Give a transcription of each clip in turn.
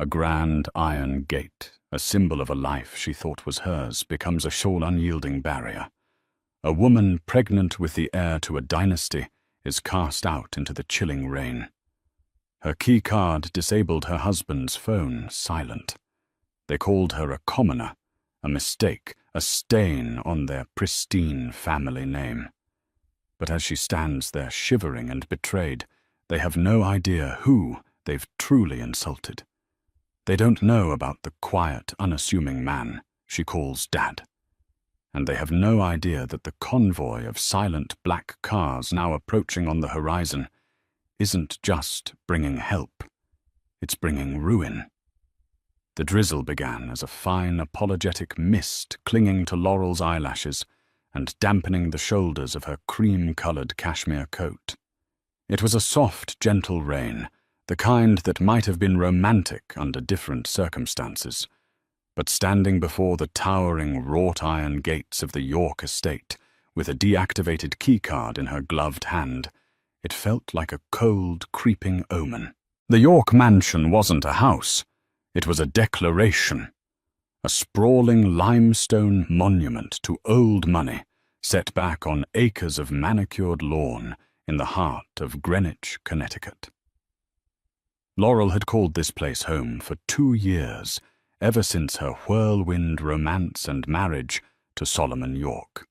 A grand iron gate, a symbol of a life she thought was hers, becomes a sole unyielding barrier. A woman pregnant with the heir to a dynasty is cast out into the chilling rain. Her key card disabled her husband's phone silent. They called her a commoner, a mistake, a stain on their pristine family name. But as she stands there shivering and betrayed, they have no idea who they've truly insulted. They don't know about the quiet, unassuming man she calls Dad. And they have no idea that the convoy of silent black cars now approaching on the horizon isn't just bringing help, it's bringing ruin. The drizzle began as a fine, apologetic mist clinging to Laurel's eyelashes and dampening the shoulders of her cream-colored cashmere coat. It was a soft, gentle rain, the kind that might have been romantic under different circumstances. But standing before the towering wrought-iron gates of the York estate, with a deactivated keycard in her gloved hand, it felt like a cold, creeping omen. The York mansion wasn't a house. It was a declaration, a sprawling limestone monument to old money, set back on acres of manicured lawn in the heart of Greenwich, Connecticut. Laurel had called this place home for 2 years, ever since her whirlwind romance and marriage to Solomon York.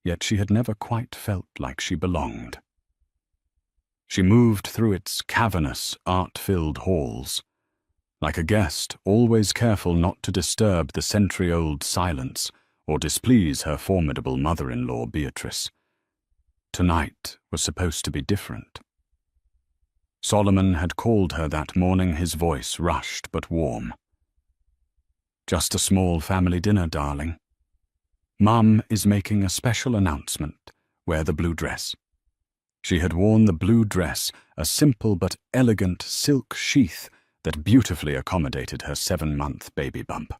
Yet she had never quite felt like she belonged. She moved through its cavernous, art-filled halls, like a guest always careful not to disturb the century-old silence or displease her formidable mother-in-law Beatrice. Tonight was supposed to be different. Solomon had called her that morning, his voice rushed but warm. "Just a small family dinner, darling. Mum is making a special announcement. Wear the blue dress." She had worn the blue dress, a simple but elegant silk sheath that beautifully accommodated her 7-month baby bump.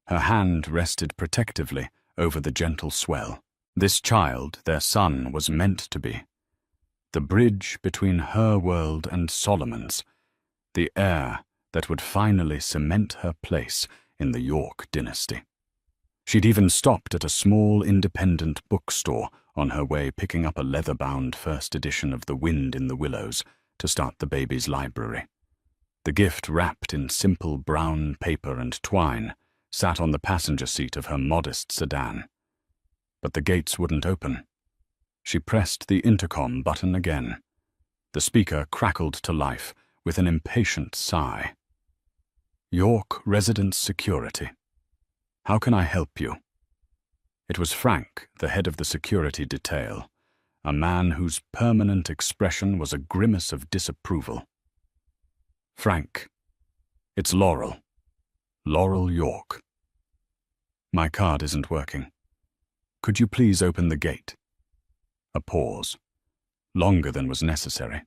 Her hand rested protectively over the gentle swell. This child, their son, was meant to be. The bridge between her world and Solomon's, the heir that would finally cement her place in the York dynasty. She'd even stopped at a small independent bookstore on her way, picking up a leather-bound first edition of The Wind in the Willows to start the baby's library. The gift, wrapped in simple brown paper and twine, sat on the passenger seat of her modest sedan. But the gates wouldn't open. She pressed the intercom button again. The speaker crackled to life with an impatient sigh. "York Residence Security. How can I help you?" It was Frank, the head of the security detail, a man whose permanent expression was a grimace of disapproval. "Frank, it's Laurel. Laurel York. My card isn't working. Could you please open the gate?" A pause, longer than was necessary.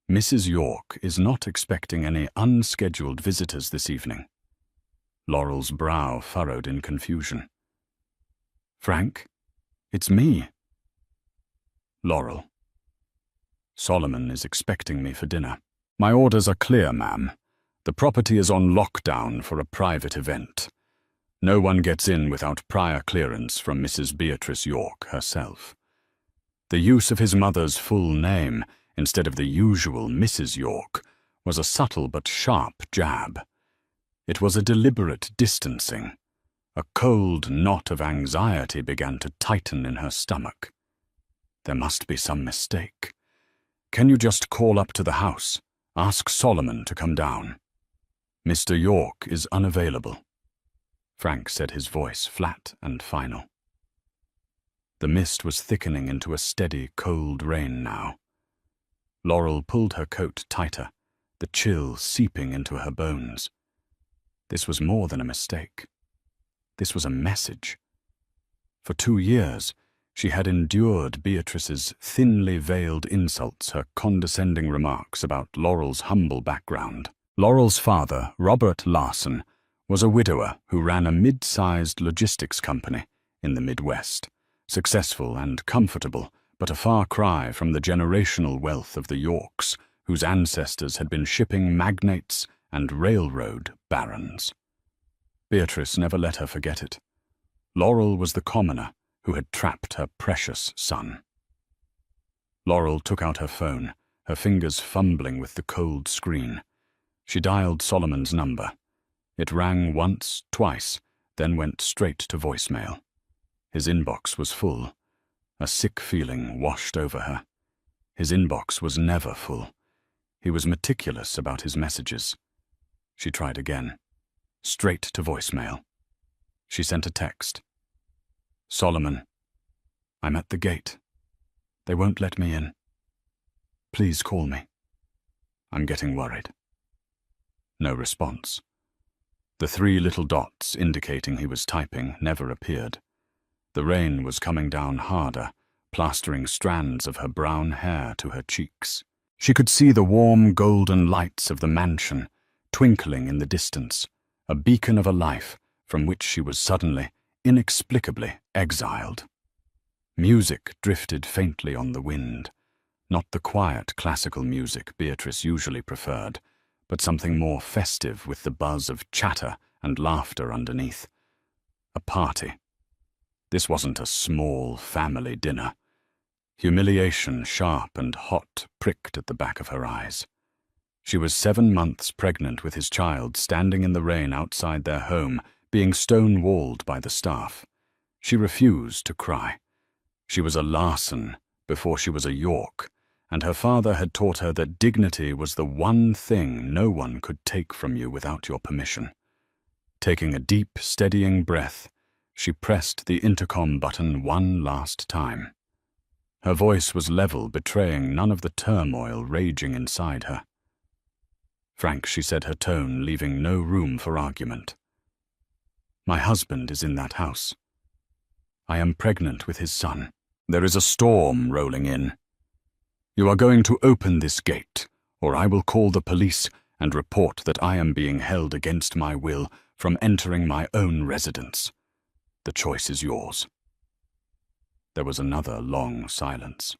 "Mrs. York is not expecting any unscheduled visitors this evening." Laurel's brow furrowed in confusion. "Frank, it's me." "Laurel. Solomon is expecting me for dinner. My orders are clear, ma'am. The property is on lockdown for a private event. No one gets in without prior clearance from Mrs. Beatrice York herself." The use of his mother's full name instead of the usual Mrs. York was a subtle but sharp jab. It was a deliberate distancing. A cold knot of anxiety began to tighten in her stomach. There must be some mistake. "Can you just call up to the house? Ask Solomon to come down." "Mr. York is unavailable," Frank said, his voice flat and final. The mist was thickening into a steady, cold rain now. Laurel pulled her coat tighter, the chill seeping into her bones. This was more than a mistake. This was a message. For 2 years, she had endured Beatrice's thinly veiled insults, her condescending remarks about Laurel's humble background. Laurel's father, Robert Larson, was a widower who ran a mid-sized logistics company in the Midwest, successful and comfortable, but a far cry from the generational wealth of the Yorks, whose ancestors had been shipping magnates and railroad barons. Beatrice never let her forget it. Laurel was the commoner who had trapped her precious son. Laurel took out her phone, her fingers fumbling with the cold screen. She dialed Solomon's number. It rang once, twice, then went straight to voicemail. His inbox was full. A sick feeling washed over her. His inbox was never full. He was meticulous about his messages. She tried again. Straight to voicemail. She sent a text. Solomon, I'm at the gate. They won't let me in. Please call me. I'm getting worried. No response. The 3 little dots indicating he was typing never appeared. The rain was coming down harder, plastering strands of her brown hair to her cheeks. She could see the warm golden lights of the mansion twinkling in the distance, a beacon of a life from which she was suddenly, inexplicably exiled. Music drifted faintly on the wind, not the quiet classical music Beatrice usually preferred, but something more festive with the buzz of chatter and laughter underneath. A party. This wasn't a small family dinner. Humiliation, sharp and hot, pricked at the back of her eyes. She was 7 months pregnant with his child, standing in the rain outside their home, being stone-walled by the staff. She refused to cry. She was a Larson before she was a York, and her father had taught her that dignity was the one thing no one could take from you without your permission. Taking a deep, steadying breath, she pressed the intercom button one last time. Her voice was level, betraying none of the turmoil raging inside her. Frank, she said, her tone leaving no room for argument. My husband is in that house. I am pregnant with his son. There is a storm rolling in. You are going to open this gate, or I will call the police and report that I am being held against my will from entering my own residence. The choice is yours. There was another long silence.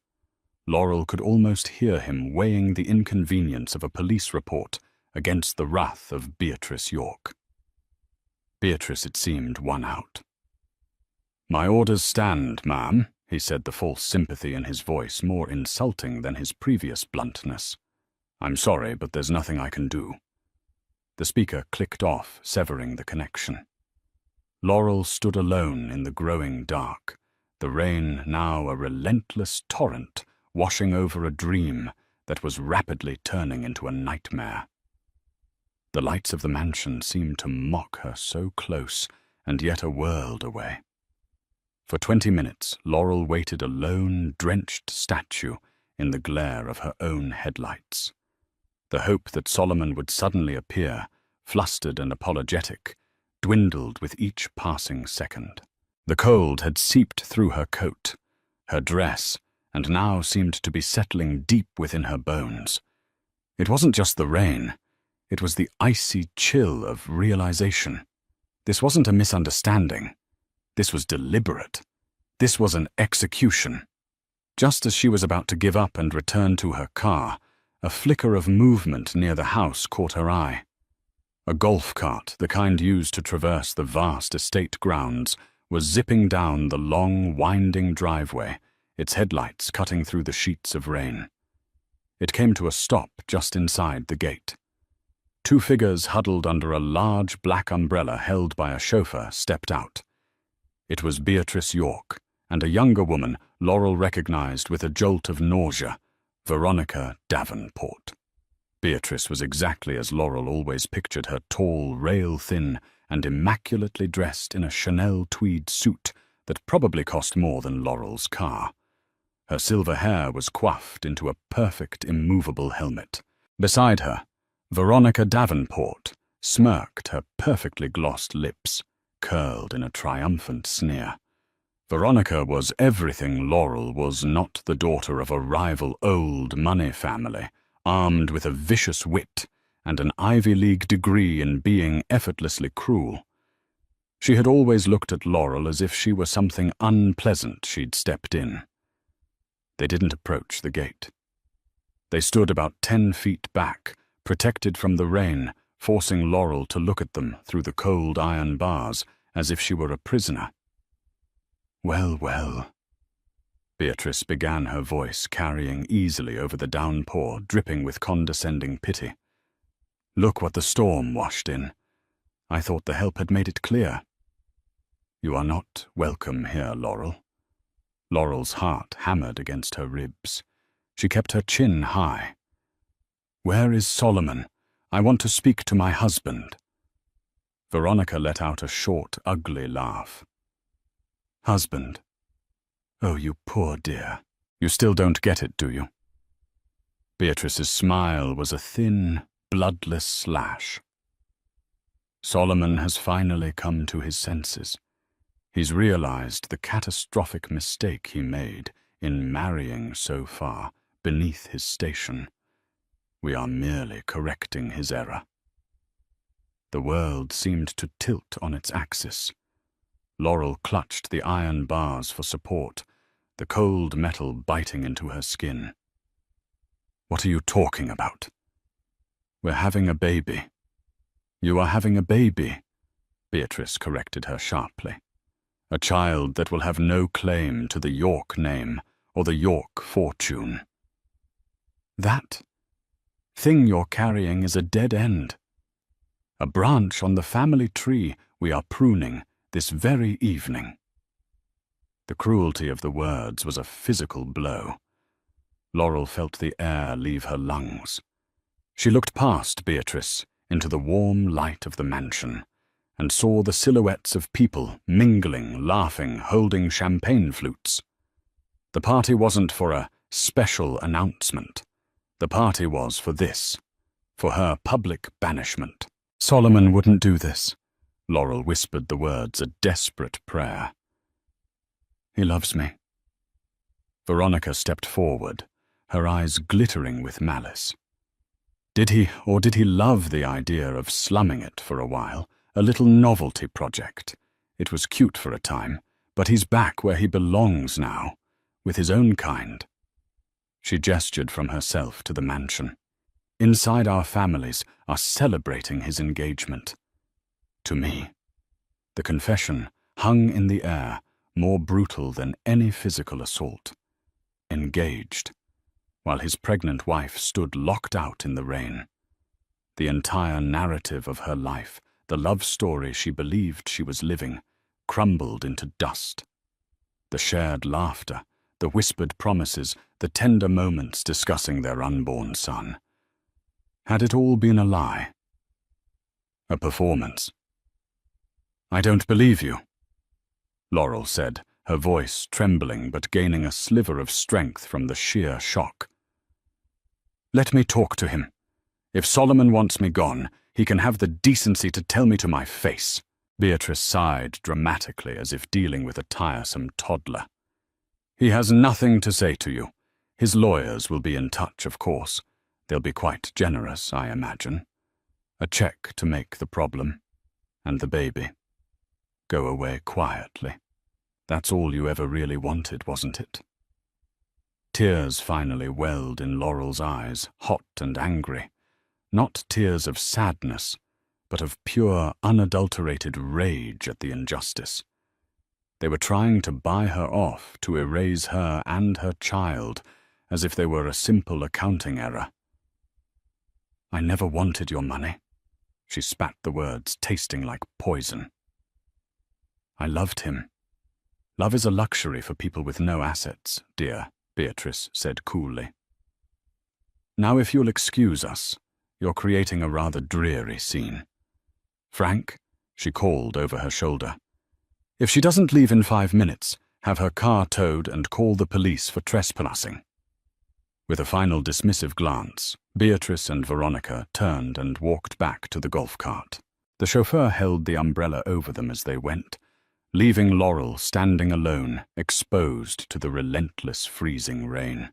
Laurel could almost hear him weighing the inconvenience of a police report against the wrath of Beatrice York. Beatrice, it seemed, won out. My orders stand, ma'am, he said, the false sympathy in his voice more insulting than his previous bluntness. I'm sorry, but there's nothing I can do. The speaker clicked off, severing the connection. Laurel stood alone in the growing dark, the rain now a relentless torrent washing over a dream that was rapidly turning into a nightmare. The lights of the mansion seemed to mock her, so close and yet a world away. For 20 minutes, Laurel waited a lone, drenched statue in the glare of her own headlights. The hope that Solomon would suddenly appear, flustered and apologetic, dwindled with each passing second. The cold had seeped through her coat, her dress, and now seemed to be settling deep within her bones. It wasn't just the rain. It was the icy chill of realization. This wasn't a misunderstanding. This was deliberate. This was an execution. Just as she was about to give up and return to her car, a flicker of movement near the house caught her eye. A golf cart, the kind used to traverse the vast estate grounds, was zipping down the long, winding driveway, its headlights cutting through the sheets of rain. It came to a stop just inside the gate. 2 figures huddled under a large black umbrella held by a chauffeur stepped out. It was Beatrice York, and a younger woman Laurel recognized with a jolt of nausea, Veronica Davenport. Beatrice was exactly as Laurel always pictured her, tall, rail-thin, and immaculately dressed in a Chanel tweed suit that probably cost more than Laurel's car. Her silver hair was coiffed into a perfect, immovable helmet. Beside her, Veronica Davenport smirked, her perfectly glossed lips curled in a triumphant sneer. Veronica was everything Laurel was not, the daughter of a rival old money family, armed with a vicious wit and an Ivy League degree in being effortlessly cruel. She had always looked at Laurel as if she were something unpleasant she'd stepped in. They didn't approach the gate. They stood about 10 feet back, protected from the rain, forcing Laurel to look at them through the cold iron bars as if she were a prisoner. "Well, well." Beatrice began, her voice carrying easily over the downpour, dripping with condescending pity. "Look what the storm washed in. I thought the help had made it clear." "You are not welcome here, Laurel." Laurel's heart hammered against her ribs. She kept her chin high. "Where is Solomon? I want to speak to my husband." Veronica let out a short, ugly laugh. "Husband? Oh, you poor dear. You still don't get it, do you?" Beatrice's smile was a thin, bloodless slash. "Solomon has finally come to his senses. He's realized the catastrophic mistake he made in marrying so far beneath his station. We are merely correcting his error." The world seemed to tilt on its axis. Laurel clutched the iron bars for support, the cold metal biting into her skin. "What are you talking about?" "We're having a baby." "You are having a baby," Beatrice corrected her sharply. "A child that will have no claim to the York name or the York fortune." "That thing you're carrying is a dead end. A branch on the family tree we are pruning this very evening." The cruelty of the words was a physical blow. Laurel felt the air leave her lungs. She looked past Beatrice into the warm light of the mansion and saw the silhouettes of people mingling, laughing, holding champagne flutes. The party wasn't for a special announcement. The party was for this, for her public banishment. "Solomon wouldn't do this." Laurel whispered the words, a desperate prayer. "He loves me." Veronica stepped forward, her eyes glittering with malice. Did he love the idea of slumming it for a while, a little novelty project? It was cute for a time, but he's back where he belongs now, with his own kind. She gestured from herself to the mansion. "Inside our families are celebrating his engagement. To me." The confession hung in the air, more brutal than any physical assault. Engaged, while his pregnant wife stood locked out in the rain. The entire narrative of her life, the love story she believed she was living, crumbled into dust. The shared laughter, the whispered promises, the tender moments discussing their unborn son. Had it all been a lie? A performance? "I don't believe you," Laurel said, her voice trembling but gaining a sliver of strength from the sheer shock. "Let me talk to him. If Solomon wants me gone, he can have the decency to tell me to my face." Beatrice sighed dramatically as if dealing with a tiresome toddler. "He has nothing to say to you. His lawyers will be in touch, of course. They'll be quite generous, I imagine. A check to make the problem. And the baby. Go away quietly. That's all you ever really wanted, wasn't it?" Tears finally welled in Laurel's eyes, hot and angry. Not tears of sadness, but of pure, unadulterated rage at the injustice. They were trying to buy her off, to erase her and her child, as if they were a simple accounting error. "I never wanted your money." She spat the words, tasting like poison. "I loved him. Love is a luxury for people with no assets, dear," Beatrice said coolly. "Now if you'll excuse us, you're creating a rather dreary scene. Frank," she called over her shoulder, "if she doesn't leave in 5 minutes, have her car towed and call the police for trespassing." With a final dismissive glance, Beatrice and Veronica turned and walked back to the golf cart. The chauffeur held the umbrella over them as they went, leaving Laurel standing alone, exposed to the relentless freezing rain.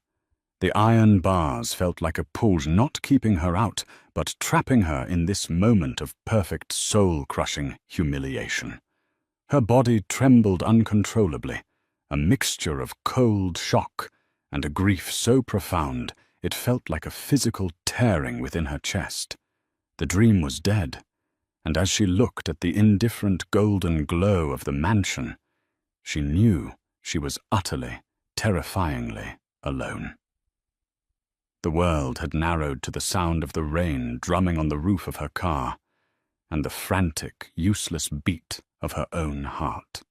The iron bars felt like a pull, not keeping her out, but trapping her in this moment of perfect soul-crushing humiliation. Her body trembled uncontrollably, a mixture of cold shock and a grief so profound it felt like a physical tearing within her chest. The dream was dead, and as she looked at the indifferent golden glow of the mansion, she knew she was utterly, terrifyingly alone. The world had narrowed to the sound of the rain drumming on the roof of her car and the frantic, useless beat of her own heart.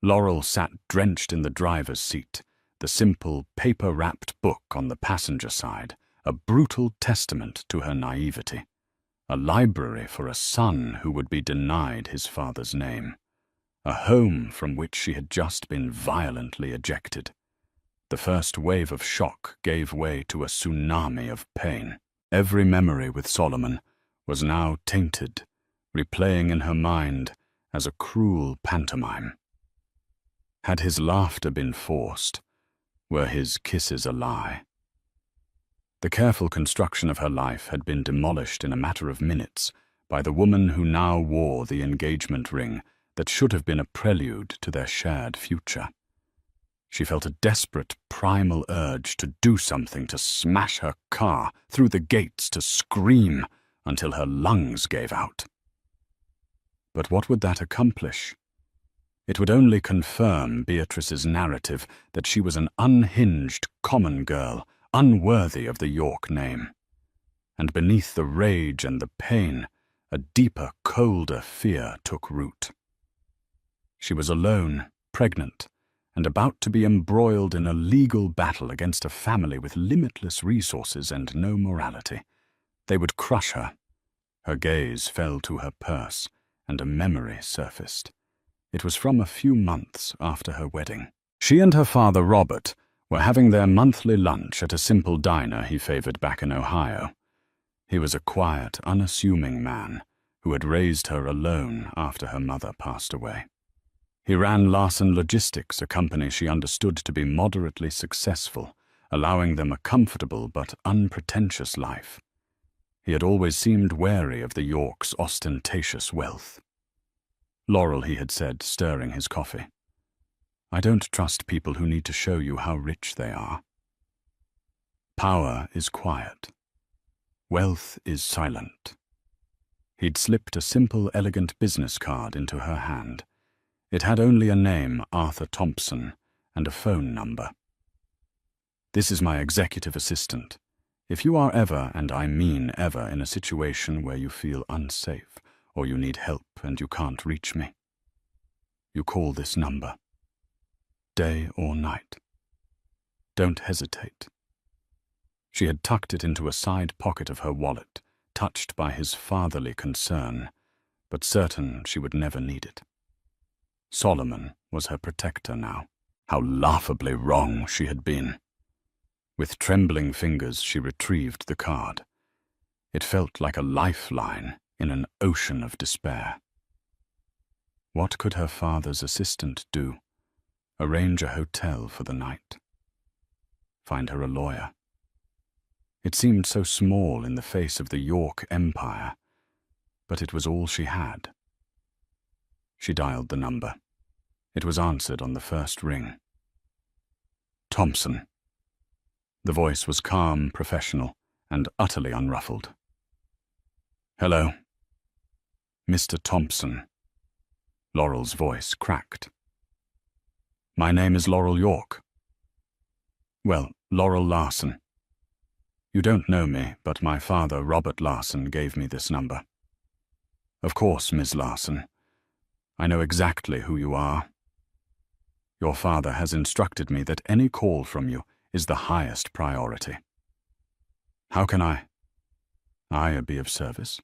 Laurel sat drenched in the driver's seat, the simple, paper-wrapped book on the passenger side, a brutal testament to her naivety, a library for a son who would be denied his father's name, a home from which she had just been violently ejected. The first wave of shock gave way to a tsunami of pain. Every memory with Solomon was now tainted, replaying in her mind as a cruel pantomime. Had his laughter been forced? Were his kisses a lie? The careful construction of her life had been demolished in a matter of minutes by the woman who now wore the engagement ring that should have been a prelude to their shared future. She felt a desperate, primal urge to do something, to smash her car through the gates, to scream until her lungs gave out. But what would that accomplish? It would only confirm Beatrice's narrative that she was an unhinged, common girl, unworthy of the York name. And beneath the rage and the pain, a deeper, colder fear took root. She was alone, pregnant, and about to be embroiled in a legal battle against a family with limitless resources and no morality. They would crush her. Her gaze fell to her purse, and a memory surfaced. It was from a few months after her wedding. She and her father, Robert, were having their monthly lunch at a simple diner he favored back in Ohio. He was a quiet, unassuming man who had raised her alone after her mother passed away. He ran Larson Logistics, a company she understood to be moderately successful, allowing them a comfortable but unpretentious life. He had always seemed wary of the Yorks' ostentatious wealth. Laurel, he had said, stirring his coffee. I don't trust people who need to show you how rich they are. Power is quiet. Wealth is silent. He'd slipped a simple, elegant business card into her hand. It had only a name, Arthur Thompson, and a phone number. This is my executive assistant. If you are ever, and I mean ever, in a situation where you feel unsafe, or you need help and you can't reach me, you call this number. Day or night. Don't hesitate. She had tucked it into a side pocket of her wallet, touched by his fatherly concern, but certain she would never need it. Solomon was her protector now. How laughably wrong she had been. With trembling fingers she retrieved the card. It felt like a lifeline in an ocean of despair. What could her father's assistant do? Arrange a hotel for the night? Find her a lawyer? It seemed so small in the face of the York Empire, but it was all she had. She dialed the number. It was answered on the first ring. Thompson. The voice was calm, professional, and utterly unruffled. Hello. Mr. Thompson. Laurel's voice cracked. My name is Laurel York. Well, Laurel Larson. You don't know me, but my father, Robert Larson, gave me this number. Of course, Ms. Larson. I know exactly who you are. Your father has instructed me that any call from you is the highest priority. How can I be of service?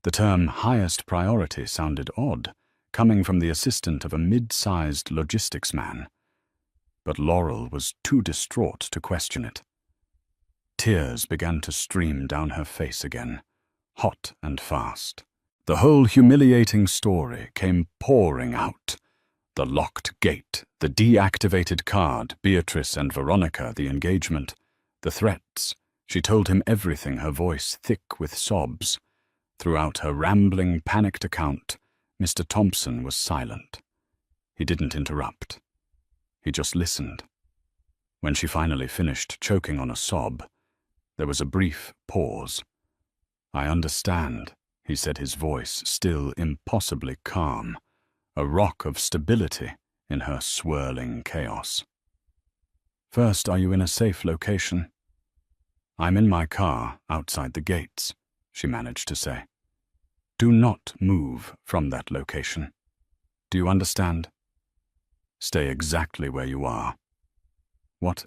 The term highest priority sounded odd, coming from the assistant of a mid-sized logistics man. But Laurel was too distraught to question it. Tears began to stream down her face again, hot and fast. The whole humiliating story came pouring out. The locked gate, the deactivated card, Beatrice and Veronica, the engagement, the threats. She told him everything, her voice thick with sobs. Throughout her rambling, panicked account, Mr. Thompson was silent. He didn't interrupt. He just listened. When she finally finished choking on a sob, there was a brief pause, "I understand," he said, his voice still impossibly calm, a rock of stability in her swirling chaos. "First, are you in a safe location?" "I'm in my car outside the gates," she managed to say. "Do not move from that location. Do you understand? Stay exactly where you are." What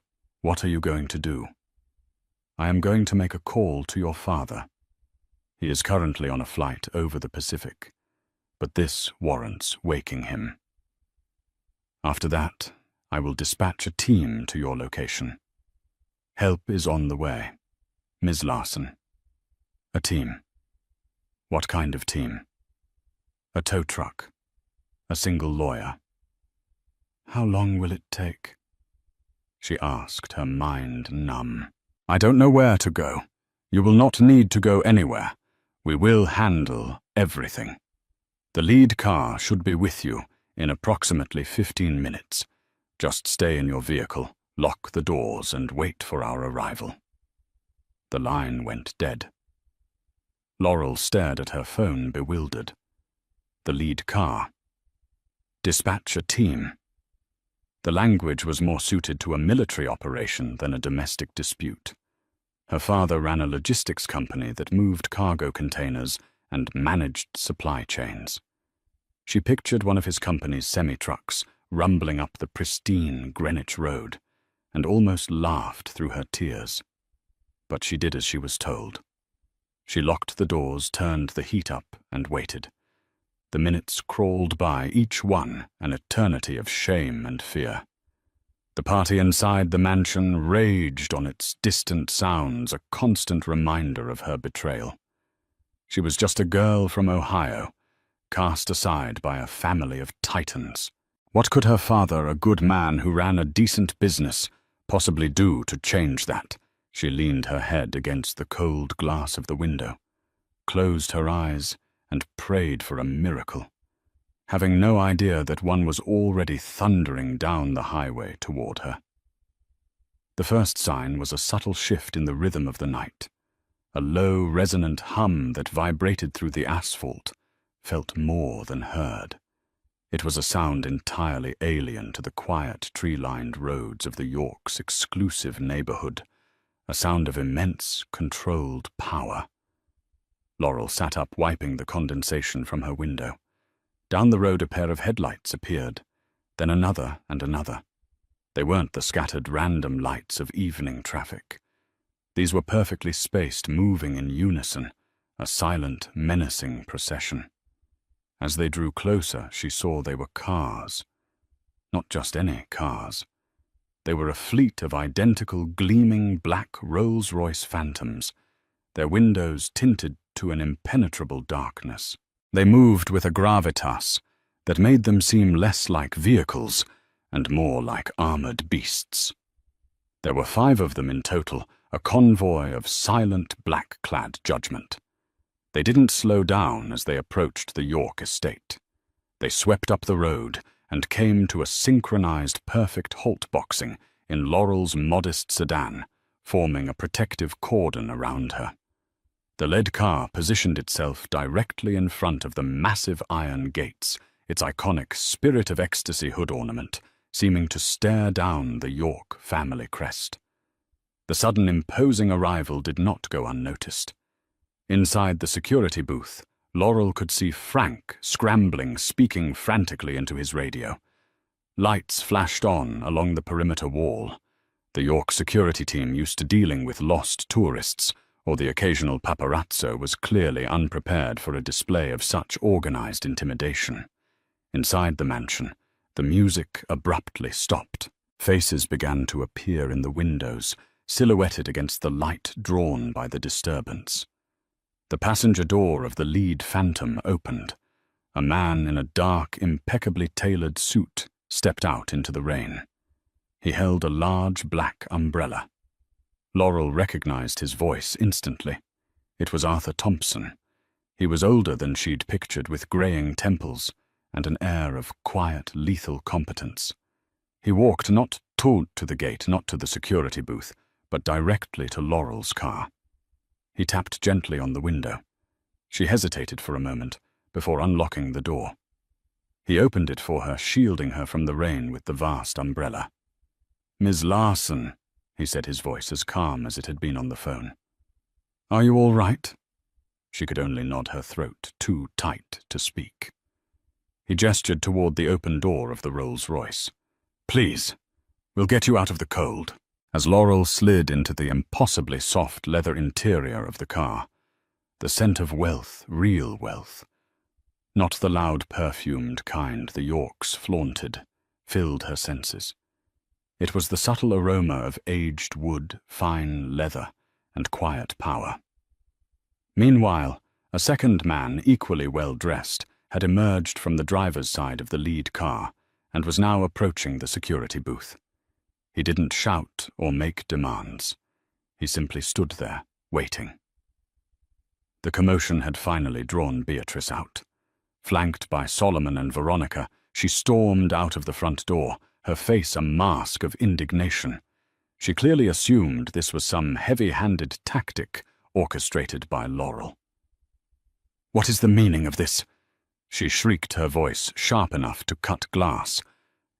are you going to do?" "I am going to make a call to your father. He is currently on a flight over the Pacific, but this warrants waking him. After that, I will dispatch a team to your location. Help is on the way. Ms. Larson." "A team? What kind of team?" "A tow truck. A single lawyer." "How long will it take?" she asked, her mind numb. "I don't know where to go. You will not need to go anywhere. We will handle everything. The lead car should be with you in approximately 15 minutes. Just stay in your vehicle, lock the doors, and wait for our arrival." The line went dead. Laurel stared at her phone, bewildered. The lead car. Dispatch a team. The language was more suited to a military operation than a domestic dispute. Her father ran a logistics company that moved cargo containers and managed supply chains. She pictured one of his company's semi-trucks rumbling up the pristine Greenwich Road and almost laughed through her tears. But she did as she was told. She locked the doors, turned the heat up, and waited. The minutes crawled by, each one an eternity of shame and fear. The party inside the mansion raged on its distant sounds, a constant reminder of her betrayal. She was just a girl from Ohio, cast aside by a family of titans. What could her father, a good man who ran a decent business, possibly do to change that? She leaned her head against the cold glass of the window, closed her eyes, and prayed for a miracle, having no idea that one was already thundering down the highway toward her. The first sign was a subtle shift in the rhythm of the night, a low, resonant hum that vibrated through the asphalt, felt more than heard. It was a sound entirely alien to the quiet, tree-lined roads of the York's exclusive neighborhood, a sound of immense, controlled power. Laurel sat up, wiping the condensation from her window. Down the road a pair of headlights appeared, then another and another. They weren't the scattered random lights of evening traffic. These were perfectly spaced, moving in unison, a silent, menacing procession. As they drew closer, she saw they were cars. Not just any cars. They were a fleet of identical, gleaming black Rolls-Royce Phantoms, their windows tinted to an impenetrable darkness. They moved with a gravitas that made them seem less like vehicles and more like armored beasts. There were 5 of them in total, a convoy of silent, black-clad judgment. They didn't slow down as they approached the York estate. They swept up the road and came to a synchronized perfect halt boxing in Laurel's modest sedan, forming a protective cordon around her. The lead car positioned itself directly in front of the massive iron gates, its iconic Spirit of Ecstasy hood ornament seeming to stare down the York family crest. The sudden imposing arrival did not go unnoticed. Inside the security booth, Laurel could see Frank scrambling, speaking frantically into his radio. Lights flashed on along the perimeter wall. The York security team, used to dealing with lost tourists, or the occasional paparazzo, was clearly unprepared for a display of such organized intimidation. Inside the mansion, the music abruptly stopped. Faces began to appear in the windows, silhouetted against the light drawn by the disturbance. The passenger door of the lead Phantom opened. A man in a dark, impeccably tailored suit stepped out into the rain. He held a large black umbrella. Laurel recognized his voice instantly. It was Arthur Thompson. He was older than she'd pictured, with graying temples and an air of quiet, lethal competence. He walked not to the gate, not to the security booth, but directly to Laurel's car. He tapped gently on the window. She hesitated for a moment before unlocking the door. He opened it for her, shielding her from the rain with the vast umbrella. "Miss Larson," he said, his voice as calm as it had been on the phone. "Are you all right?" She could only nod her throat, too tight to speak. He gestured toward the open door of the Rolls-Royce. "Please, we'll get you out of the cold." As Laurel slid into the impossibly soft leather interior of the car, the scent of wealth, real wealth, not the loud perfumed kind the Yorks flaunted, filled her senses. It was the subtle aroma of aged wood, fine leather, and quiet power. Meanwhile, a second man, equally well dressed, had emerged from the driver's side of the lead car and was now approaching the security booth. He didn't shout or make demands. He simply stood there, waiting. The commotion had finally drawn Beatrice out. Flanked by Solomon and Veronica, she stormed out of the front door, her face a mask of indignation. She clearly assumed this was some heavy-handed tactic orchestrated by Laurel. "What is the meaning of this?" She shrieked, her voice sharp enough to cut glass.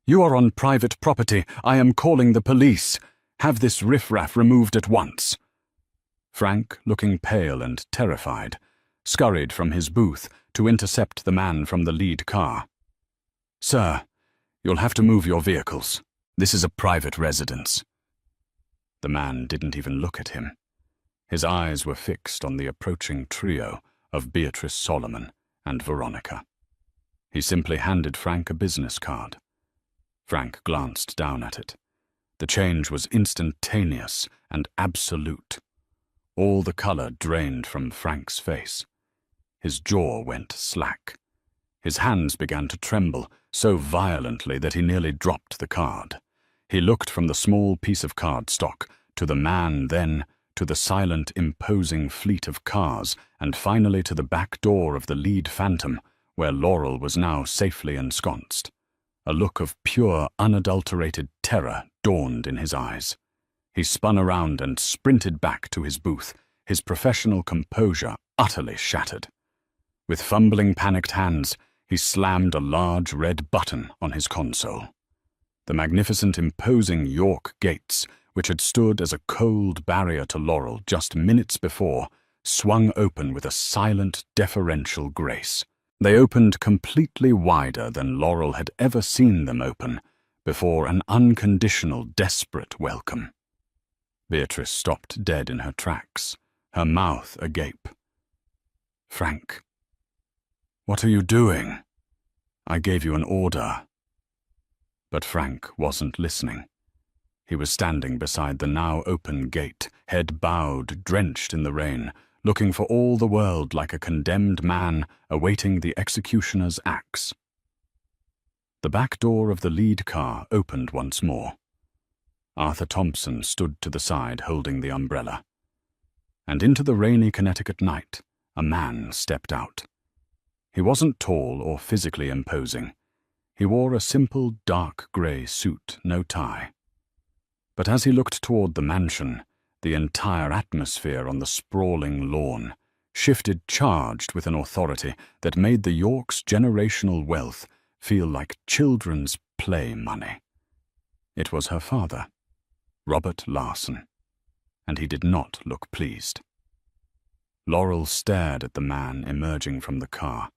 "You are on private property. I am calling the police. Have this riffraff removed at once." Frank, looking pale and terrified, scurried from his booth to intercept the man from the lead car. "Sir, you'll have to move your vehicles. This is a private residence." The man didn't even look at him. His eyes were fixed on the approaching trio of Beatrice Solomon and Veronica. He simply handed Frank a business card. Frank glanced down at it. The change was instantaneous and absolute. All the color drained from Frank's face. His jaw went slack. His hands began to tremble so violently that he nearly dropped the card. He looked from the small piece of cardstock to the man, then to the silent, imposing fleet of cars, and finally to the back door of the lead Phantom, where Laurel was now safely ensconced. A look of pure, unadulterated terror dawned in his eyes. He spun around and sprinted back to his booth, his professional composure utterly shattered. With fumbling, panicked hands, he slammed a large red button on his console. The magnificent, imposing York gates, which had stood as a cold barrier to Laurel just minutes before, swung open with a silent, deferential grace. They opened completely wider than Laurel had ever seen them open, before an unconditional, desperate welcome. Beatrice stopped dead in her tracks, her mouth agape. "Frank, what are you doing? I gave you an order." But Frank wasn't listening. He was standing beside the now open gate, head bowed, drenched in the rain, looking for all the world like a condemned man awaiting the executioner's axe. The back door of the lead car opened once more. Arthur Thompson stood to the side holding the umbrella. And into the rainy Connecticut night, a man stepped out. He wasn't tall or physically imposing. He wore a simple dark grey suit, no tie. But as he looked toward the mansion, the entire atmosphere on the sprawling lawn shifted, charged with an authority that made the Yorks' generational wealth feel like children's play money. It was her father, Robert Larson, and he did not look pleased. Laurel stared at the man emerging from the car,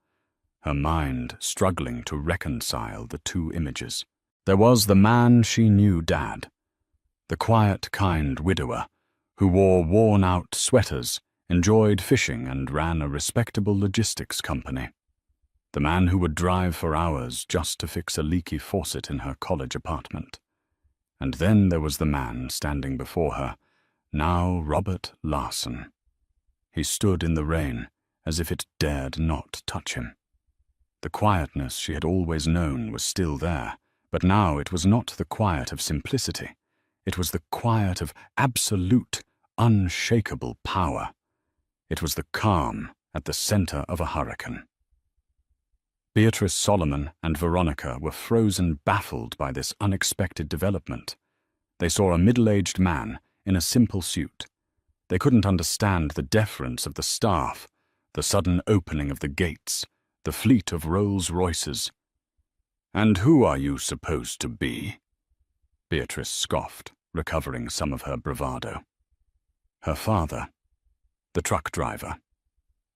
her mind struggling to reconcile the two images. There was the man she knew, Dad, the quiet, kind widower who wore worn-out sweaters, enjoyed fishing, and ran a respectable logistics company. The man who would drive for hours just to fix a leaky faucet in her college apartment. And then there was the man standing before her, now Robert Larson. He stood in the rain as if it dared not touch him. The quietness she had always known was still there, but now it was not the quiet of simplicity. It was the quiet of absolute, unshakable power. It was the calm at the center of a hurricane. Beatrice Solomon and Veronica were frozen, baffled by this unexpected development. They saw a middle-aged man in a simple suit, They couldn't understand the deference of the staff, the sudden opening of the gates, the fleet of Rolls-Royces. "And who are you supposed to be?" Beatrice scoffed, recovering some of her bravado. Her father, the truck driver.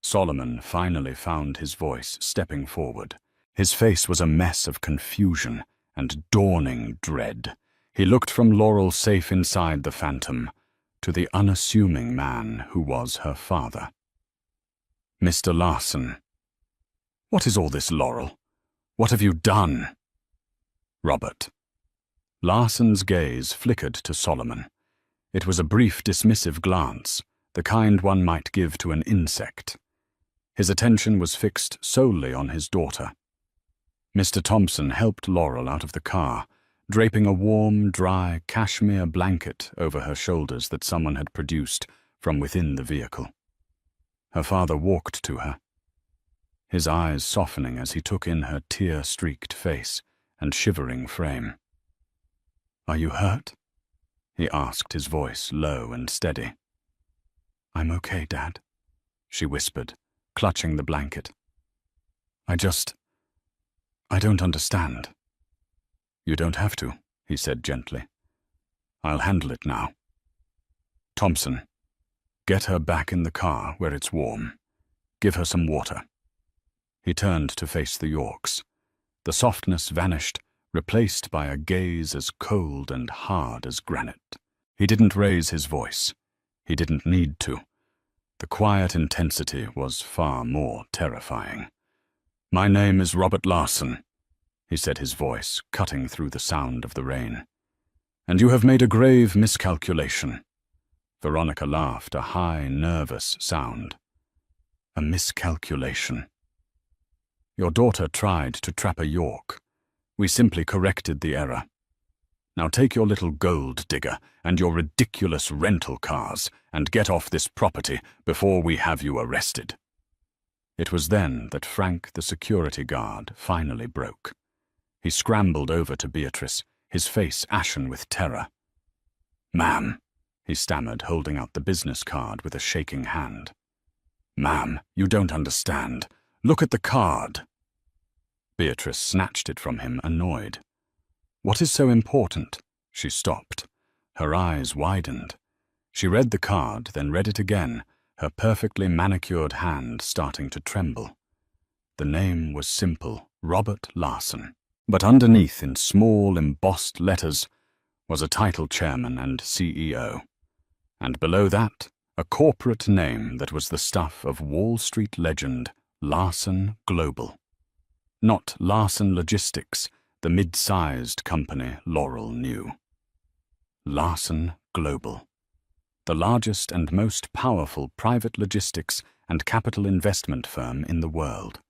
Solomon finally found his voice, stepping forward. His face was a mess of confusion and dawning dread. He looked from Laurel safe inside the Phantom to the unassuming man who was her father. "Mr. Larson." "What is all this, Laurel? What have you done?" "Robert." Larson's gaze flickered to Solomon. It was a brief, dismissive glance, the kind one might give to an insect. His attention was fixed solely on his daughter. Mr. Thompson helped Laurel out of the car, draping a warm, dry cashmere blanket over her shoulders that someone had produced from within the vehicle. Her father walked to her, his eyes softening as he took in her tear-streaked face and shivering frame. "Are you hurt?" he asked, his voice low and steady. "I'm okay, Dad," she whispered, clutching the blanket. I don't understand." "You don't have to," he said gently. "I'll handle it now. Thompson, get her back in the car where it's warm. Give her some water." He turned to face the Yorks. The softness vanished, replaced by a gaze as cold and hard as granite. He didn't raise his voice. He didn't need to. The quiet intensity was far more terrifying. "My name is Robert Larson," he said, his voice cutting through the sound of the rain. "And you have made a grave miscalculation." Veronica laughed, a high, nervous sound. "A miscalculation." "Your daughter tried to trap a York. We simply corrected the error. Now take your little gold digger and your ridiculous rental cars and get off this property before we have you arrested." It was then that Frank, the security guard, finally broke. He scrambled over to Beatrice, his face ashen with terror. "Ma'am," he stammered, holding out the business card with a shaking hand. "Ma'am, you don't understand. Look at the card." Beatrice snatched it from him, annoyed. "What is so important?" She stopped. Her eyes widened. She read the card, then read it again, her perfectly manicured hand starting to tremble. The name was simple, Robert Larson. But underneath, in small, embossed letters, was a title chairman and CEO. And below that, a corporate name that was the stuff of Wall Street legend Larson Global. Not Larson Logistics, the mid-sized company Laurel knew. Larson Global, the largest and most powerful private logistics and capital investment firm in the world.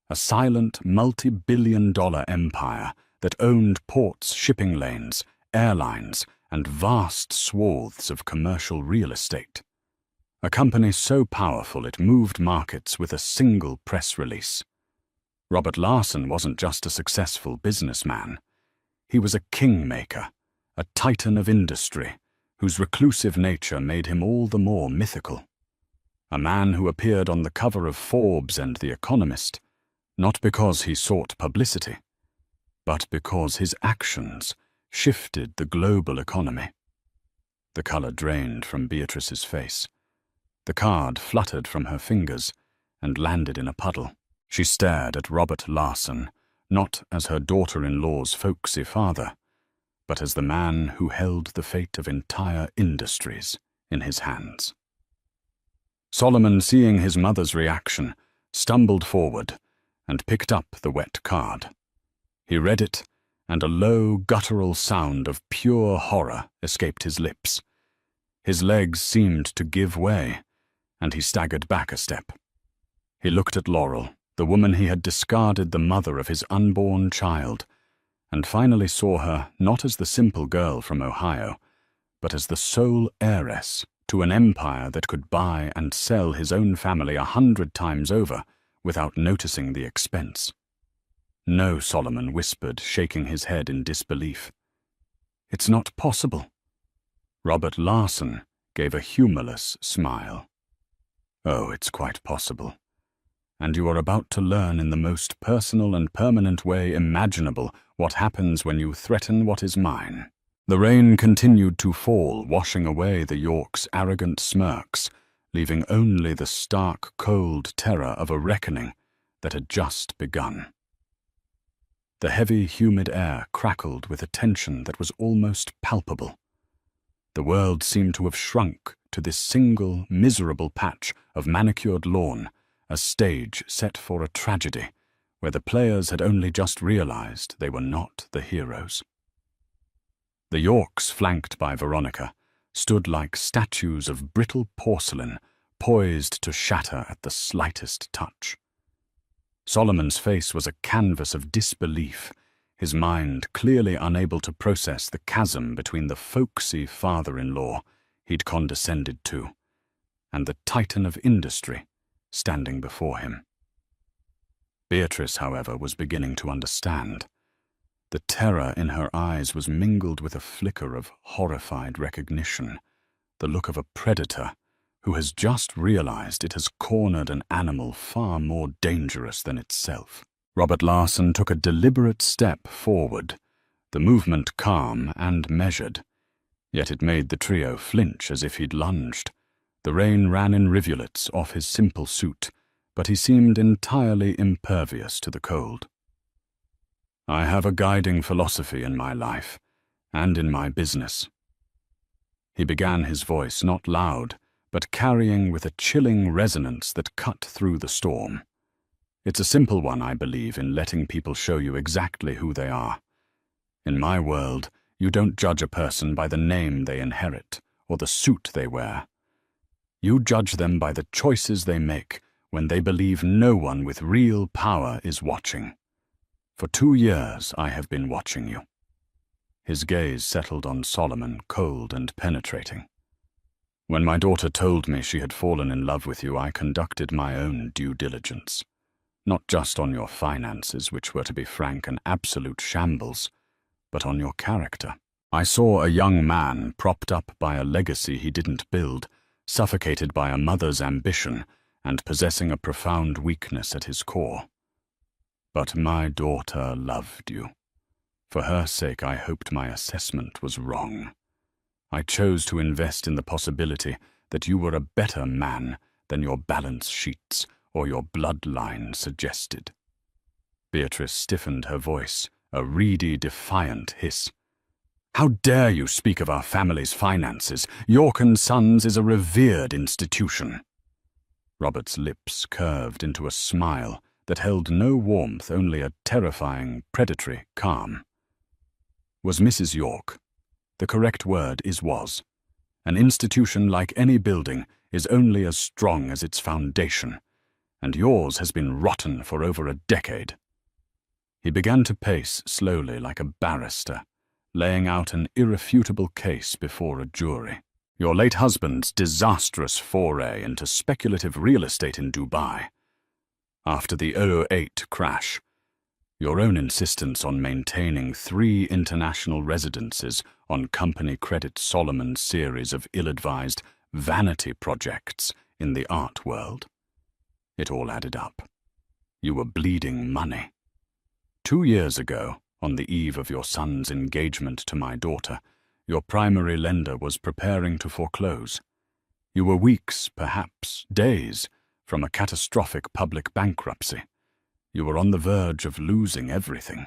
A silent, multi-billion-dollar empire that owned ports, shipping lanes, airlines, and vast swaths of commercial real estate. A company so powerful it moved markets with a single press release. Robert Larson wasn't just a successful businessman. He was a kingmaker, a titan of industry, whose reclusive nature made him all the more mythical. A man who appeared on the cover of Forbes and The Economist, not because he sought publicity, but because his actions shifted the global economy. The color drained from Beatrice's face. The card fluttered from her fingers and landed in a puddle. She stared at Robert Larson, not as her daughter-in-law's folksy father, but as the man who held the fate of entire industries in his hands. Solomon, seeing his mother's reaction, stumbled forward and picked up the wet card. He read it, and a low, guttural sound of pure horror escaped his lips. His legs seemed to give way, and he staggered back a step. He looked at Laurel, the woman he had discarded, the mother of his unborn child, and finally saw her not as the simple girl from Ohio, but as the sole heiress to an empire that could buy and sell his own family 100 times over without noticing the expense. "No," Solomon whispered, shaking his head in disbelief. "It's not possible." Robert Larson, gave a humorless smile. Oh, it's quite possible. And you are about to learn in the most personal and permanent way imaginable what happens when you threaten what is mine. The rain continued to fall, washing away the York's arrogant smirks, leaving only the stark, cold terror of a reckoning that had just begun. The heavy, humid air crackled with a tension that was almost palpable. The world seemed to have shrunk to this single, miserable patch of manicured lawn, a stage set for a tragedy where the players had only just realized they were not the heroes. The Yorks, flanked by Veronica, stood like statues of brittle porcelain, poised to shatter at the slightest touch. Solomon's face was a canvas of disbelief, his mind clearly unable to process the chasm between the folksy father-in-law he'd condescended to and the titan of industry standing before him. Beatrice, however, was beginning to understand. The terror in her eyes was mingled with a flicker of horrified recognition, the look of a predator who has just realized it has cornered an animal far more dangerous than itself. Robert Larson took a deliberate step forward, the movement calm and measured, yet it made the trio flinch as if he'd lunged. The rain ran in rivulets off his simple suit, but he seemed entirely impervious to the cold. I have a guiding philosophy in my life, and in my business. He began, his voice not loud, but carrying with a chilling resonance that cut through the storm. It's a simple one, I believe, in letting people show you exactly who they are. In my world, you don't judge a person by the name they inherit or the suit they wear. You judge them by the choices they make when they believe no one with real power is watching. For 2 years I have been watching you. His gaze settled on Solomon, cold and penetrating. When my daughter told me she had fallen in love with you, I conducted my own due diligence. Not just on your finances, which were, to be frank, an absolute shambles, but on your character. I saw a young man propped up by a legacy he didn't build, suffocated by a mother's ambition, and possessing a profound weakness at his core. But my daughter loved you. For her sake, I hoped my assessment was wrong. I chose to invest in the possibility that you were a better man than your balance sheets or your bloodline suggested. Beatrice stiffened her voice, a reedy, defiant hiss. How dare you speak of our family's finances? York & Sons is a revered institution. Robert's lips curved into a smile that held no warmth, only a terrifying, predatory calm. Was Mrs. York? The correct word is was. An institution, like any building, is only as strong as its foundation, and yours has been rotten for over a decade. He began to pace slowly like a barrister, laying out an irrefutable case before a jury. Your late husband's disastrous foray into speculative real estate in Dubai. After the 2008 crash, your own insistence on maintaining 3 international residences on company credit Solomon's series of ill-advised vanity projects in the art world. It all added up. You were bleeding money. 2 years ago, on the eve of your son's engagement to my daughter, your primary lender was preparing to foreclose. You were weeks, perhaps days, from a catastrophic public bankruptcy. You were on the verge of losing everything.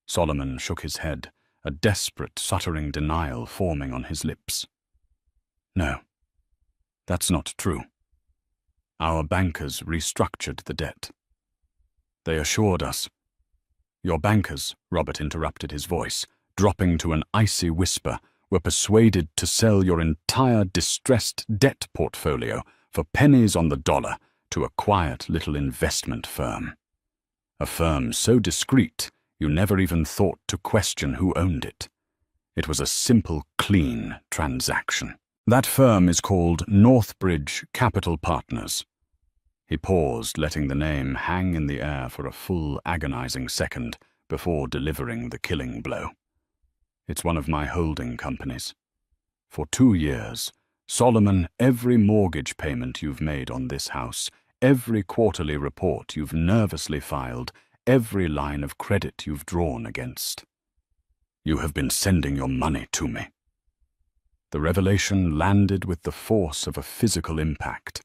Solomon shook his head, a desperate, stuttering denial forming on his lips. No, that's not true. Our bankers restructured the debt. They assured us. Your bankers, Robert interrupted, his voice dropping to an icy whisper, were persuaded to sell your entire distressed debt portfolio for pennies on the dollar to a quiet little investment firm. A firm so discreet you never even thought to question who owned it. It was a simple, clean transaction. That firm is called Northbridge Capital Partners. He paused, letting the name hang in the air for a full, agonizing second before delivering the killing blow. It's one of my holding companies. For 2 years, Solomon, every mortgage payment you've made on this house, every quarterly report you've nervously filed, every line of credit you've drawn against. You have been sending your money to me." The revelation landed with the force of a physical impact.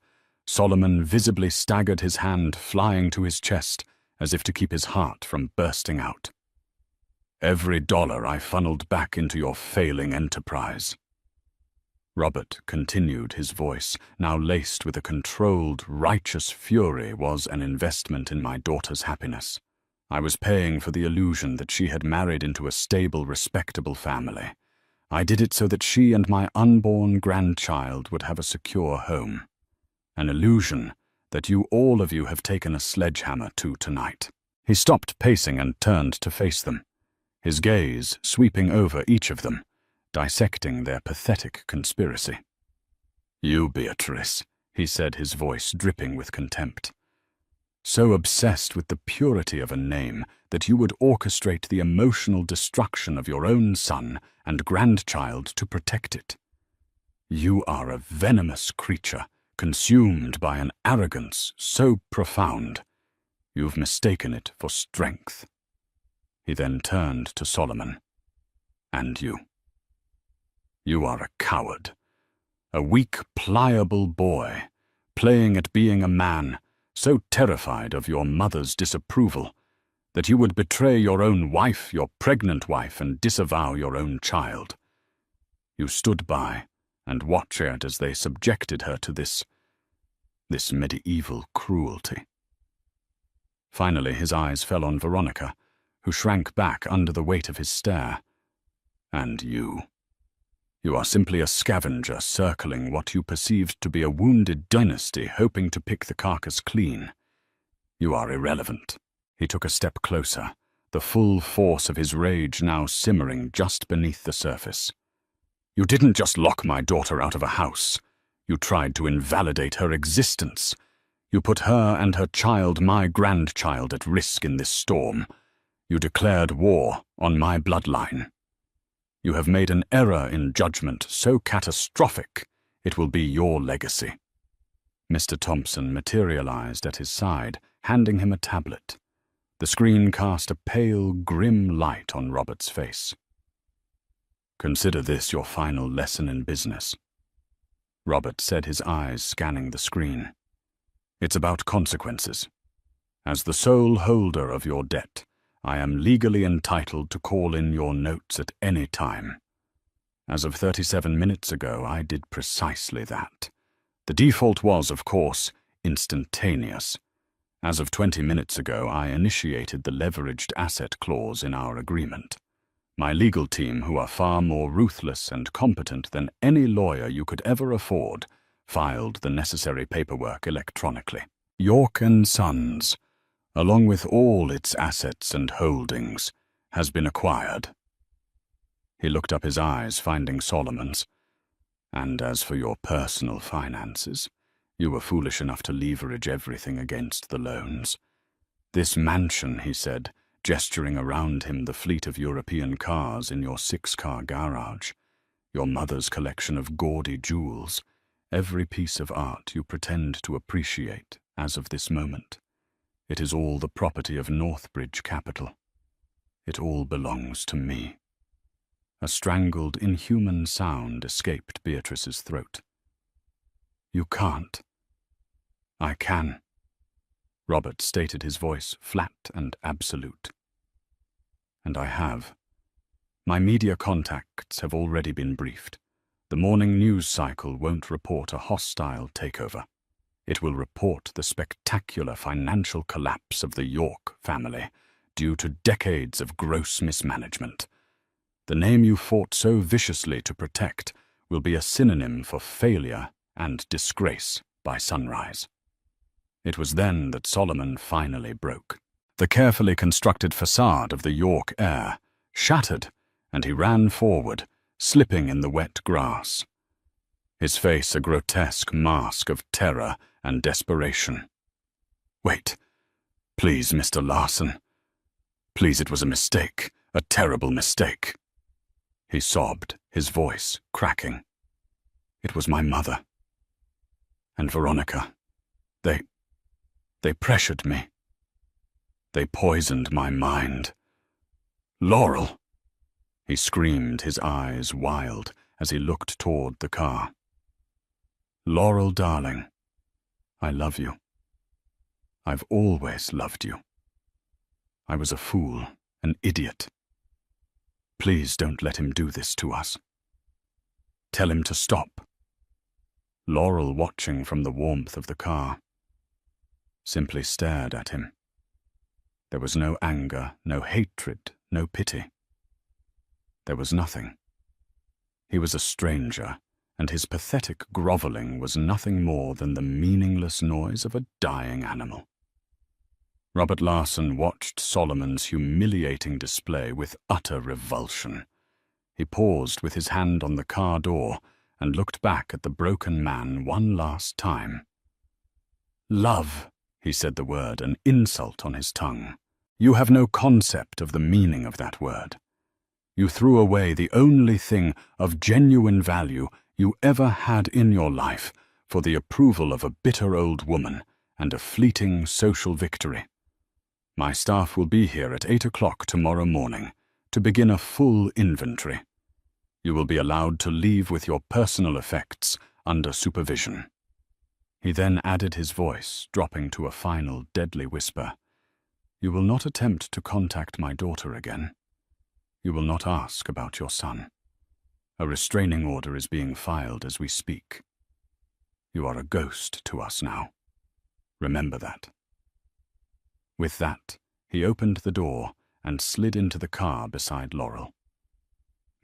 Solomon visibly staggered, his hand flying to his chest as if to keep his heart from bursting out. "Every dollar I funneled back into your failing enterprise." Robert continued, his voice, now laced with a controlled, righteous fury, was an investment in my daughter's happiness. I was paying for the illusion that she had married into a stable, respectable family. I did it so that she and my unborn grandchild would have a secure home. An illusion that all of you have taken a sledgehammer to tonight. He stopped pacing and turned to face them, his gaze sweeping over each of them, dissecting their pathetic conspiracy. "You, Beatrice," he said, his voice dripping with contempt. "So obsessed with the purity of a name that you would orchestrate the emotional destruction of your own son and grandchild to protect it. You are a venomous creature, consumed by an arrogance so profound. You've mistaken it for strength." He then turned to Solomon. "And you. You are a coward, a weak, pliable boy, playing at being a man, so terrified of your mother's disapproval that you would betray your own wife, your pregnant wife, and disavow your own child. You stood by and watched as they subjected her to this medieval cruelty." Finally, his eyes fell on Veronica, who shrank back under the weight of his stare. "And you. You are simply a scavenger circling what you perceived to be a wounded dynasty, hoping to pick the carcass clean. You are irrelevant." He took a step closer, the full force of his rage now simmering just beneath the surface. "You didn't just lock my daughter out of a house. You tried to invalidate her existence. You put her and her child, my grandchild, at risk in this storm. You declared war on my bloodline. You have made an error in judgment so catastrophic it will be your legacy." Mr. Thompson materialized at his side, handing him a tablet. The screen cast a pale, grim light on Robert's face. "Consider this your final lesson in business," Robert said, his eyes scanning the screen. "It's about consequences. As the sole holder of your debt, I am legally entitled to call in your notes at any time. As of 37 minutes ago, I did precisely that. The default was, of course, instantaneous. As of 20 minutes ago, I initiated the leveraged asset clause in our agreement. My legal team, who are far more ruthless and competent than any lawyer you could ever afford, filed the necessary paperwork electronically. York & Sons, along with all its assets and holdings, has been acquired." He looked up, his eyes finding Solomon's. "And as for your personal finances, you were foolish enough to leverage everything against the loans. This mansion," he said, gesturing around him the fleet of European cars in your 6-car garage, your mother's collection of gaudy jewels, every piece of art you pretend to appreciate as of this moment. It is all the property of Northbridge Capital. It all belongs to me." A strangled, inhuman sound escaped Beatrice's throat. "You can't." "I can," Robert stated, his voice flat and absolute. "And I have. My media contacts have already been briefed. The morning news cycle won't report a hostile takeover. It will report the spectacular financial collapse of the York family due to decades of gross mismanagement. The name you fought so viciously to protect will be a synonym for failure and disgrace by sunrise." It was then that Solomon finally broke. The carefully constructed facade of the York heir shattered, and he ran forward, slipping in the wet grass, his face a grotesque mask of terror and desperation. "Wait. Please, Mr. Larson. Please, it was a mistake, a terrible mistake," he sobbed, his voice cracking. It was my mother. And Veronica. They pressured me. They poisoned my mind. Laurel! He screamed, his eyes wild, as he looked toward the car. Laurel, darling, I love you. I've always loved you. I was a fool, an idiot. Please don't let him do this to us. Tell him to stop. Laurel, watching from the warmth of the car, simply stared at him. There was no anger, no hatred, no pity. There was nothing. He was a stranger, and his pathetic groveling was nothing more than the meaningless noise of a dying animal. Robert Larson watched Solomon's humiliating display with utter revulsion. He paused with his hand on the car door and looked back at the broken man one last time. Love, he said the word, an insult on his tongue. You have no concept of the meaning of that word. You threw away the only thing of genuine value you ever had in your life for the approval of a bitter old woman and a fleeting social victory. My staff will be here at 8 o'clock tomorrow morning to begin a full inventory. You will be allowed to leave with your personal effects under supervision. He then added his voice, dropping to a final deadly whisper. You will not attempt to contact my daughter again. You will not ask about your son. A restraining order is being filed as we speak. You are a ghost to us now. Remember that. With that, he opened the door and slid into the car beside Laurel.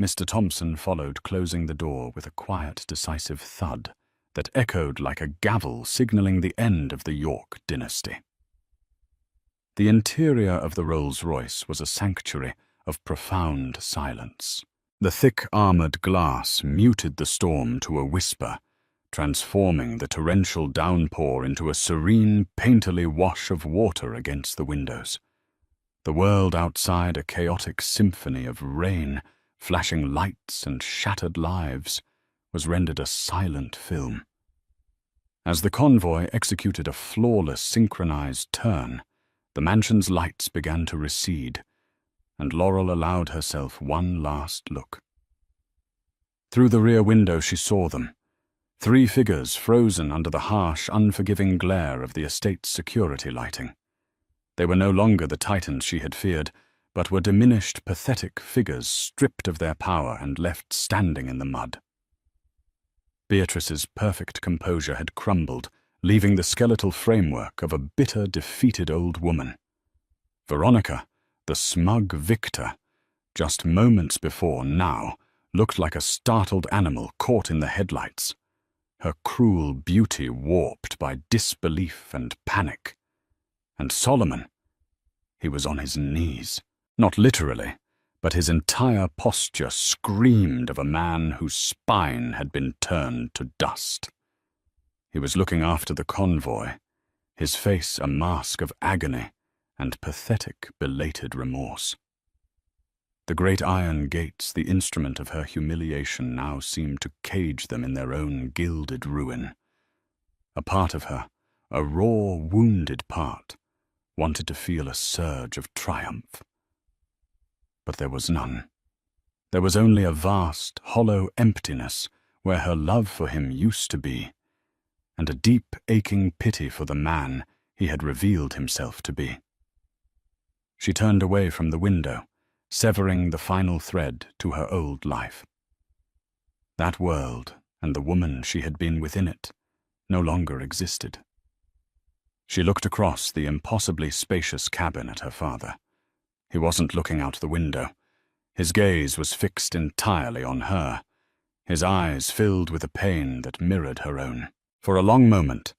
Mr. Thompson followed, closing the door with a quiet, decisive thud that echoed like a gavel signaling the end of the York dynasty. The interior of the Rolls-Royce was a sanctuary of profound silence. The thick armored glass muted the storm to a whisper, transforming the torrential downpour into a serene, painterly wash of water against the windows. The world outside, a chaotic symphony of rain, flashing lights and shattered lives, was rendered a silent film. As the convoy executed a flawless synchronized turn, the mansion's lights began to recede, and Laurel allowed herself one last look. Through the rear window she saw them, 3 figures frozen under the harsh, unforgiving glare of the estate's security lighting. They were no longer the titans she had feared, but were diminished, pathetic figures stripped of their power and left standing in the mud. Beatrice's perfect composure had crumbled, leaving the skeletal framework of a bitter, defeated old woman. Veronica, the smug victor, just moments before now, looked like a startled animal caught in the headlights, her cruel beauty warped by disbelief and panic. And Solomon, he was on his knees, not literally, but his entire posture screamed of a man whose spine had been turned to dust. He was looking after the convoy, his face a mask of agony and pathetic, belated remorse. The great iron gates, the instrument of her humiliation, now seemed to cage them in their own gilded ruin. A part of her, a raw, wounded part, wanted to feel a surge of triumph. But there was none. There was only a vast, hollow emptiness where her love for him used to be, and a deep, aching pity for the man he had revealed himself to be. She turned away from the window, severing the final thread to her old life. That world, and the woman she had been within it, no longer existed. She looked across the impossibly spacious cabin at her father. He wasn't looking out the window. His gaze was fixed entirely on her, his eyes filled with a pain that mirrored her own. For a long moment,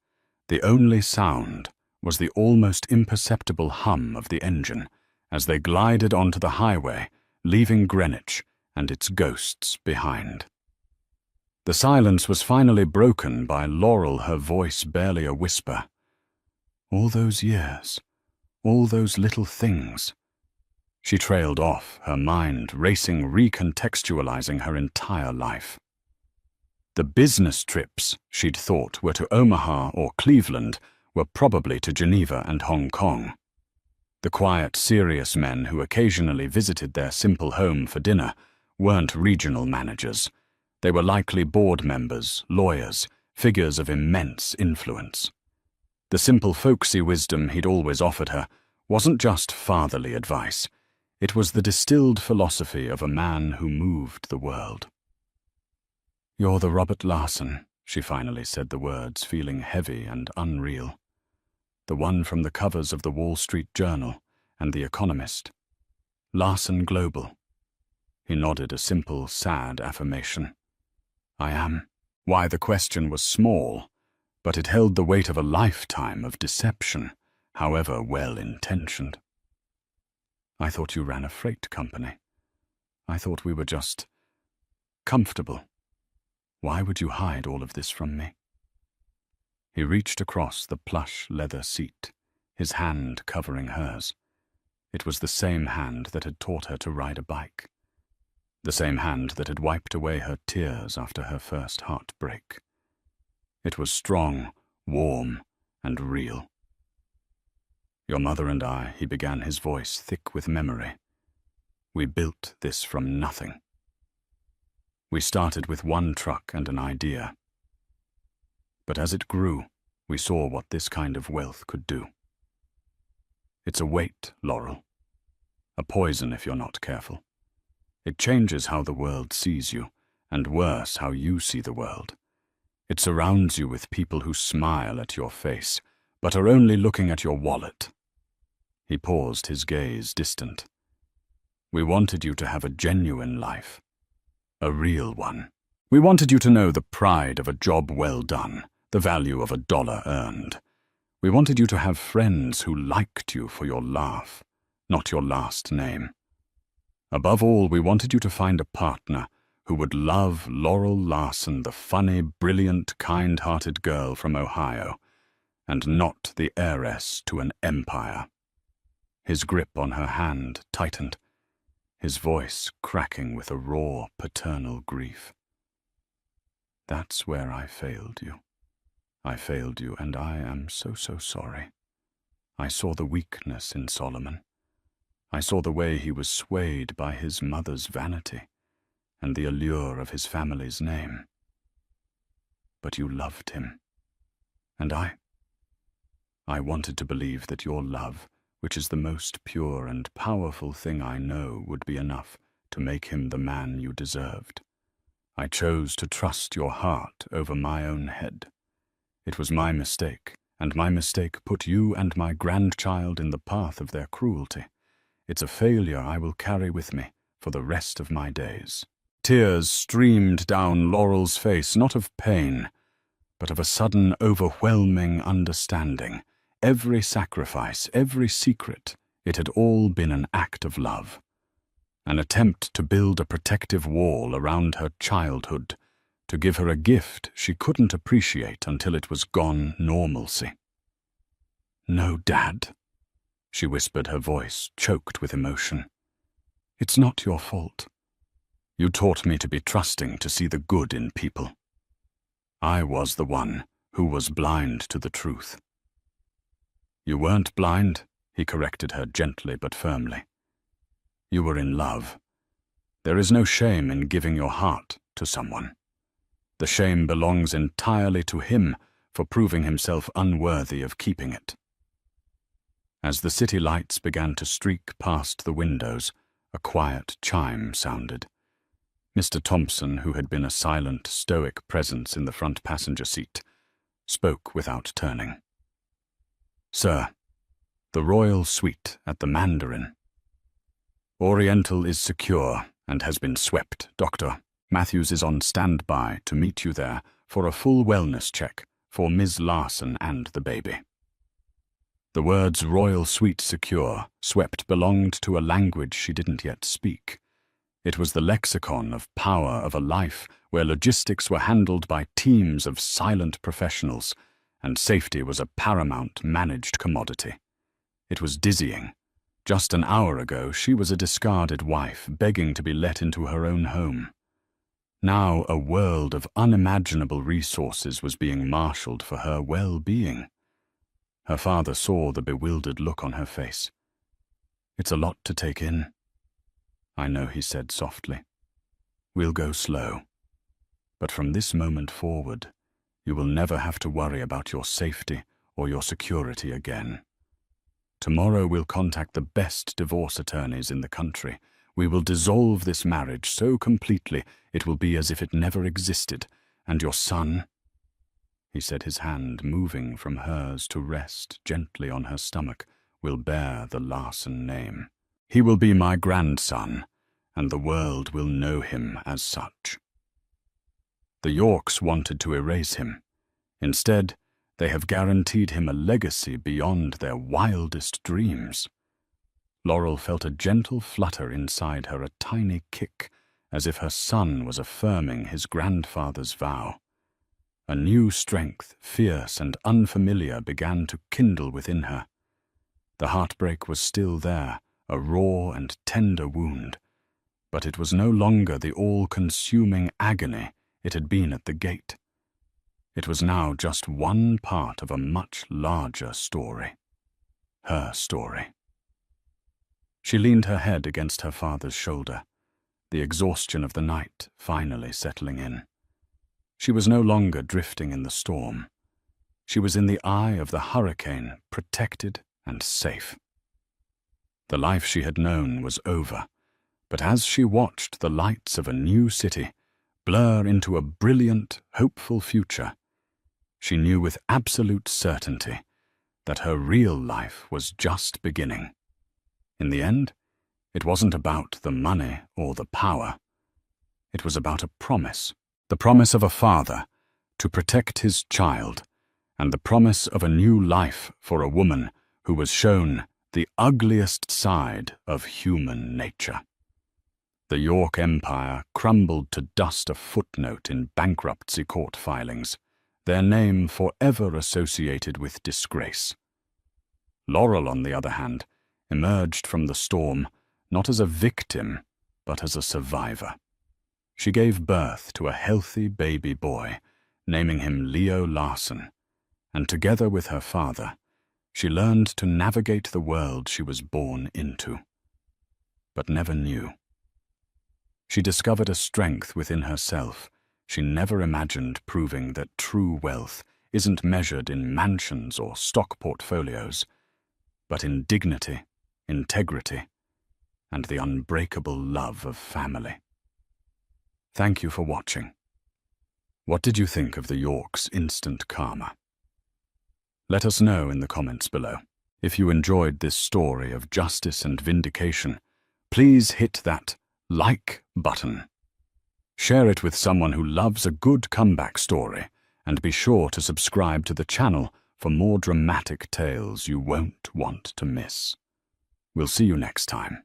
the only sound was the almost imperceptible hum of the engine as they glided onto the highway, leaving Greenwich and its ghosts behind. The silence was finally broken by Laurel, her voice barely a whisper. All those years, all those little things. She trailed off, her mind racing, recontextualizing her entire life. The business trips she'd thought were to Omaha or Cleveland were probably to Geneva and Hong Kong. The quiet, serious men who occasionally visited their simple home for dinner weren't regional managers. They were likely board members, lawyers, figures of immense influence. The simple folksy wisdom he'd always offered her wasn't just fatherly advice. It was the distilled philosophy of a man who moved the world. "You're the Robert Larson," she finally said the words, feeling heavy and unreal. "The one from the covers of the Wall Street Journal and The Economist. Larson Global." He nodded a simple, sad affirmation. "I am." Why, the question was small, but it held the weight of a lifetime of deception, however well-intentioned. "I thought you ran a freight company. I thought we were just comfortable. Why would you hide all of this from me?" He reached across the plush leather seat, his hand covering hers. It was the same hand that had taught her to ride a bike. The same hand that had wiped away her tears after her first heartbreak. It was strong, warm, and real. "Your mother and I," he began, his voice thick with memory. "We built this from nothing. We started with one truck and an idea. But as it grew, we saw what this kind of wealth could do. It's a weight, Laurel. A poison if you're not careful. It changes how the world sees you, and worse, how you see the world. It surrounds you with people who smile at your face, but are only looking at your wallet." He paused, his gaze distant. "We wanted you to have a genuine life. A real one. We wanted you to know the pride of a job well done, the value of a dollar earned. We wanted you to have friends who liked you for your laugh, not your last name. Above all, we wanted you to find a partner who would love Laurel Larson, the funny, brilliant, kind-hearted girl from Ohio, and not the heiress to an empire." His grip on her hand tightened, his voice cracking with a raw, paternal grief. "That's where I failed you. I failed you, and I am so sorry. I saw the weakness in Solomon. I saw the way he was swayed by his mother's vanity and the allure of his family's name. But you loved him. And I wanted to believe that your love, which is the most pure and powerful thing I know, would be enough to make him the man you deserved. I chose to trust your heart over my own head. It was my mistake, and my mistake put you and my grandchild in the path of their cruelty. It's a failure I will carry with me for the rest of my days." Tears streamed down Laurel's face, not of pain, but of a sudden, overwhelming understanding. Every sacrifice, every secret, it had all been an act of love. An attempt to build a protective wall around her childhood, to give her a gift she couldn't appreciate until it was gone normalcy. "No, Dad," she whispered, her voice choked with emotion. "It's not your fault. You taught me to be trusting, to see the good in people. I was the one who was blind to the truth." "You weren't blind," he corrected her gently but firmly. "You were in love. There is no shame in giving your heart to someone. The shame belongs entirely to him for proving himself unworthy of keeping it." As the city lights began to streak past the windows, a quiet chime sounded. Mr. Thompson, who had been a silent, stoic presence in the front passenger seat, spoke without turning. "Sir, the royal suite at the Mandarin. Oriental is secure and has been swept. Dr. Matthews is on standby to meet you there for a full wellness check for Ms. Larson and the baby." The words "royal suite secure" swept belonged to a language she didn't yet speak. It was the lexicon of power of a life where logistics were handled by teams of silent professionals, and safety was a paramount managed commodity. It was dizzying. Just an hour ago, she was a discarded wife begging to be let into her own home. Now a world of unimaginable resources was being marshaled for her well-being. Her father saw the bewildered look on her face. "It's a lot to take in." "I know," he said softly. "We'll go slow. But from this moment forward, you will never have to worry about your safety or your security again. Tomorrow we'll contact the best divorce attorneys in the country. We will dissolve this marriage so completely it will be as if it never existed, and your son—" He said, his hand moving from hers to rest gently on her stomach, "will bear the Larson name. He will be my grandson, and the world will know him as such." The Yorks wanted to erase him. Instead, they have guaranteed him a legacy beyond their wildest dreams. Laurel felt a gentle flutter inside her, a tiny kick, as if her son was affirming his grandfather's vow. A new strength, fierce and unfamiliar, began to kindle within her. The heartbreak was still there, a raw and tender wound, but it was no longer the all-consuming agony it had been at the gate. It was now just one part of a much larger story. Her story. She leaned her head against her father's shoulder, the exhaustion of the night finally settling in. She was no longer drifting in the storm. She was in the eye of the hurricane, protected and safe. The life she had known was over, but as she watched the lights of a new city blur into a brilliant, hopeful future, she knew with absolute certainty that her real life was just beginning. In the end, it wasn't about the money or the power. It was about a promise, the promise of a father to protect his child, and the promise of a new life for a woman who was shown the ugliest side of human nature. The York Empire crumbled to dust, a footnote in bankruptcy court filings, their name forever associated with disgrace. Laurel, on the other hand, emerged from the storm not as a victim, but as a survivor. She gave birth to a healthy baby boy, naming him Leo Larson, and together with her father, she learned to navigate the world she was born into, but never knew. She discovered a strength within herself she never imagined, proving that true wealth isn't measured in mansions or stock portfolios, but in dignity, integrity, and the unbreakable love of family. Thank you for watching. What did you think of the Yorks' instant karma? Let us know in the comments below. If you enjoyed this story of justice and vindication, please hit that like button. Share it with someone who loves a good comeback story, and be sure to subscribe to the channel for more dramatic tales you won't want to miss. We'll see you next time.